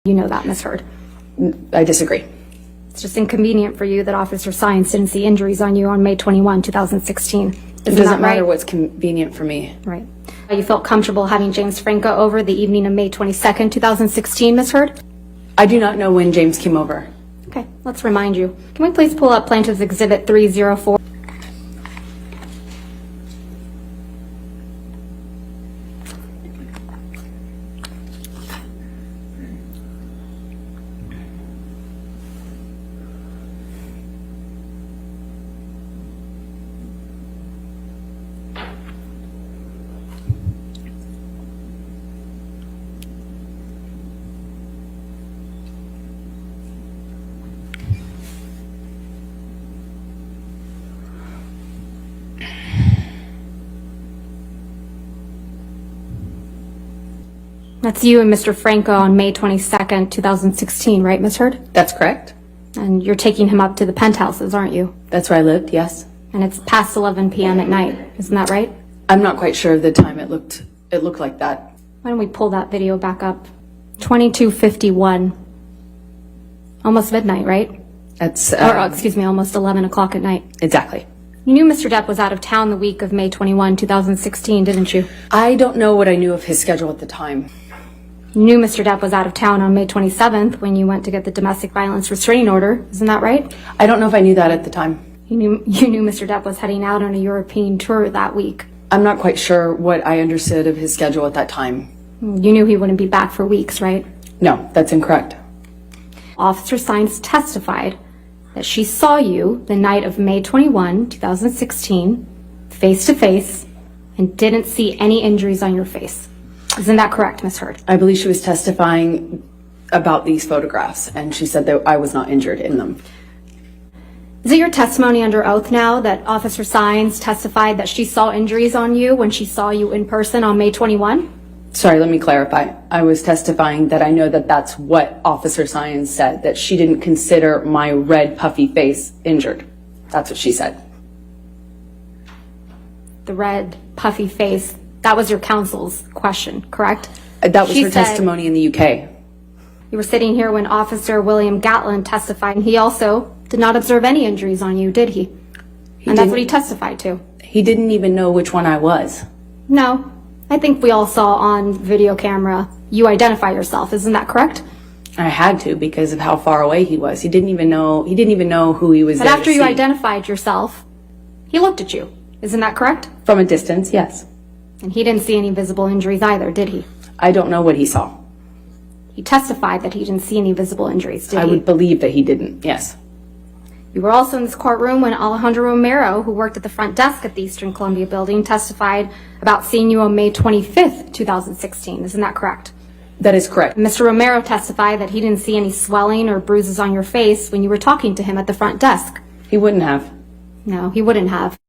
You know that, Ms. Heard. I disagree. It's just inconvenient for you that Officer Science didn't see injuries on you on May 21, 2016. It doesn't matter what's convenient for me. Right. You felt comfortable having James Franco over the evening of May 22nd, 2016, Ms. Heard? I do not know when James came over. Okay, let's remind you. Can we please pull up Plaintiff's Exhibit 304? That's you and Mr. Franco on May 22nd, 2016, right, Ms. Heard? That's correct. And you're taking him up to the penthouses, aren't you? That's where I lived, yes. And it's past 11 p.m. at night, isn't that right? I'm not quite sure of the time it looked like that. Why don't we pull that video back up? 22:51. Almost midnight, right? That's Excuse me, almost 11 o'clock at night. exactly. You knew Mr. Depp was out of town the week of May 21, 2016, didn't you? I don't know what I knew of his schedule at the time. You knew Mr. Depp was out of town on May 27th when you went to get the domestic violence restraining order, isn't that right? I don't know if I knew that at the time. You knew Mr. Depp was heading out on a European tour that week. I'm not quite sure what I understood of his schedule at that time. You knew he wouldn't be back for weeks, right? No, that's incorrect. Officer Science testified that she saw you the night of May 21, 2016, face to face, and didn't see any injuries on your face. Isn't that correct, Ms. Heard? I believe she was testifying about these photographs, and she said that I was not injured in them. Is it your testimony under oath now that Officer Science testified that she saw injuries on you when she saw you in person on May 21? Sorry, let me clarify. I was testifying that I know that that's what Officer Science said, that she didn't consider my red puffy face injured. That's what she said. The red puffy face, that was your counsel's question, correct? That was She her said- testimony in the UK. You were sitting here when Officer William Gatlin testified, and he also did not observe any injuries on you, did he? And that's what he testified to. He didn't even know which one I was. No, I think we all saw on video camera you identify yourself. Isn't that correct? I had to because of how far away he was. He didn't even know who he was But there after to you see. identified yourself, he looked at you. Isn't that correct? From a distance, yes. And he didn't see any visible injuries either, did he? I don't know what he saw. He testified that he didn't see any visible injuries, did I he? would believe that he didn't, yes. You were also in this courtroom when Alejandro Romero, who worked at the front desk at the Eastern Columbia building, testified about seeing you on May 25th, 2016. Isn't that correct? That is correct. Mr. Romero testified that he didn't see any swelling or bruises on your face when you were talking to him at the front desk. He wouldn't have. No, he wouldn't have.